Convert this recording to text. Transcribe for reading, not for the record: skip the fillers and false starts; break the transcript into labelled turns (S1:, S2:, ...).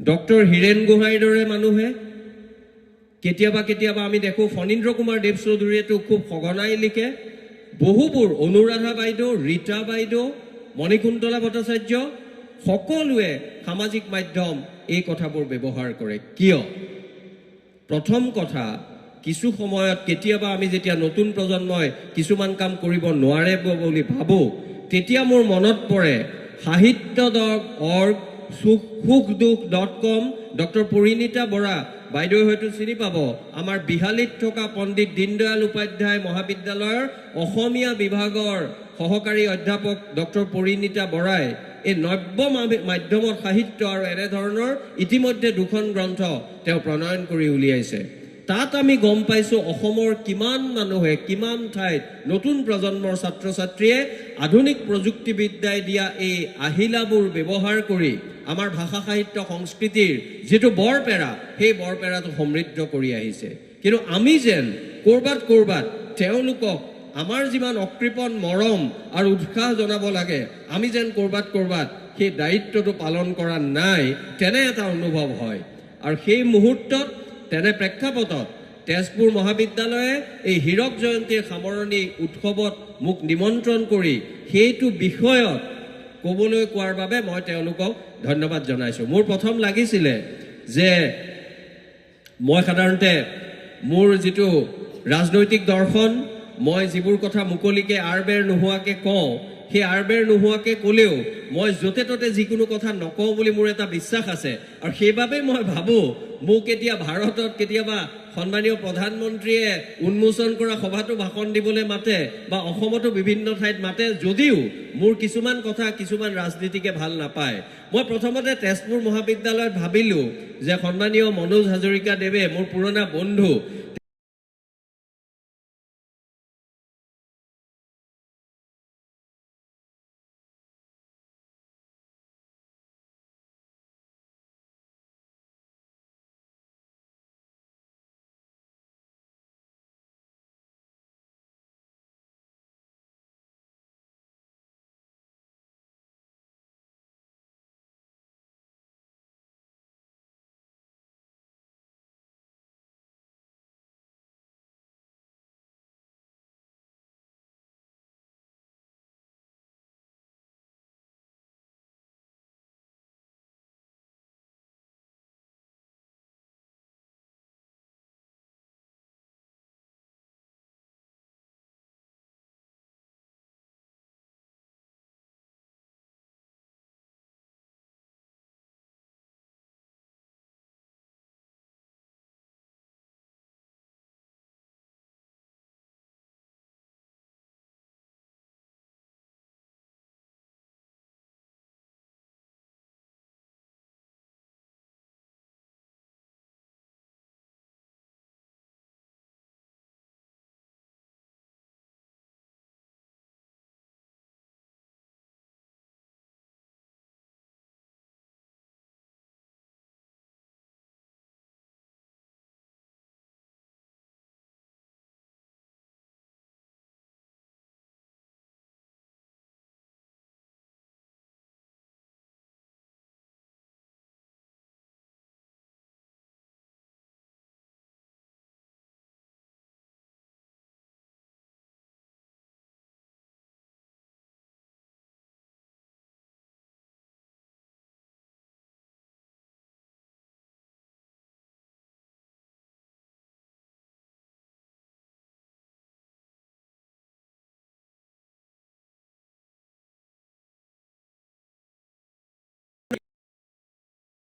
S1: Doctor Hiren গোহাঁইৰ দৰে মানুহে কেতিয়াবা কেতিয়াবা আমি দেখোঁ ফণীন্দ্ৰ কুমাৰ দেৱ চৌধুৰীয়েতো খুব সঘনাই লিখে, বহুবোৰ অনুৰাধা বাইদেউ, ৰীতা বাইদেউ, মণিকুন্তলা ভট্টাচাৰ্য সকলোৱে সামাজিক মাধ্যম এই কথাবোৰ ব্যৱহাৰ কৰে। কিয়? প্ৰথম কথা, কিছু সময়ত কেতিয়াবা আমি যেতিয়া নতুন প্ৰজন্মই কিছুমান কাম কৰিব নোৱাৰে বুলি ভাবোঁ, তেতিয়া মোৰ মনত পৰে সাহিত্য.org, সুখদুখ.com, ডক্টৰ পৰিণীতা বৰা বাইদেউ হয়তো চিনি পাব, আমাৰ বিহালীত থকা পণ্ডিত দীনদয়াল উপাধ্যায় মহাবিদ্যালয়ৰ অসমীয়া বিভাগৰ সহকাৰী অধ্যাপক ডক্টৰ পৰিণীতা বৰাই এই নব্য মাধ্যমৰ সাহিত্য আৰু এনেধৰণৰ ইতিমধ্যে 2খন গ্ৰন্থ তেওঁ প্ৰণয়ন কৰি উলিয়াইছে। তাত আমি গম পাইছোঁ অসমৰ কিমান মানুহে কিমান ঠাইত নতুন প্ৰজন্মৰ ছাত্ৰ ছাত্ৰীয়ে আধুনিক প্ৰযুক্তিবিদ্যাই দিয়া এই আহিলাবোৰ ব্যৱহাৰ কৰি আমাৰ ভাষা সাহিত্য সংস্কৃতিৰ যিটো বৰপেৰা, সেই বৰপেৰাটো সমৃদ্ধ কৰি আহিছে। কিন্তু আমি যেন ক'ৰবাত তেওঁলোকক আমাৰ যিমান অকৃপণ মৰম আৰু উৎসাহ জনাব লাগে, আমি যেন ক'ৰবাত সেই দায়িত্বটো পালন কৰা নাই, তেনে এটা অনুভৱ হয়। আৰু সেই মুহূৰ্তত, তেনে প্ৰেক্ষাপটত তেজপুৰ মহাবিদ্যালয়ে এই হীৰক জয়ন্তীৰ সামৰণি উৎসৱত মোক নিমন্ত্ৰণ কৰি সেইটো বিষয়ত ক'বলৈ কোৱাৰ বাবে মই তেওঁলোকক ধন্যবাদ জনাইছোঁ। মোৰ প্ৰথম লাগিছিলে যে মই সাধাৰণতে মোৰ যিটো ৰাজনৈতিক দৰ্শন, মই যিবোৰ কথা মুকলিকে আৰবেৰ নোহোৱাকৈ কওঁ, সেই আৰবেৰ নোহোৱাকৈ ক'লেও মই য'তে ত'তে যিকোনো কথা নকওঁ বুলি মোৰ এটা বিশ্বাস আছে। আৰু সেইবাবেই মই ভাবোঁ, মোক এতিয়া ভাৰতত কেতিয়াবা সন্মানীয় প্ৰধানমন্ত্ৰীয়ে উন্মোচন কৰা সভাতো ভাষণ দিবলৈ মাতে বা অসমতো বিভিন্ন ঠাইত মাতে, যদিও মোৰ কিছুমান কথা কিছুমান ৰাজনীতিকে ভাল নাপায়। মই প্ৰথমতে তেজপুৰ মহাবিদ্যালয়ত ভাবিলোঁ যে সন্মানীয় মনোজ হাজৰিকা দেৱে মোৰ পুৰণা বন্ধু,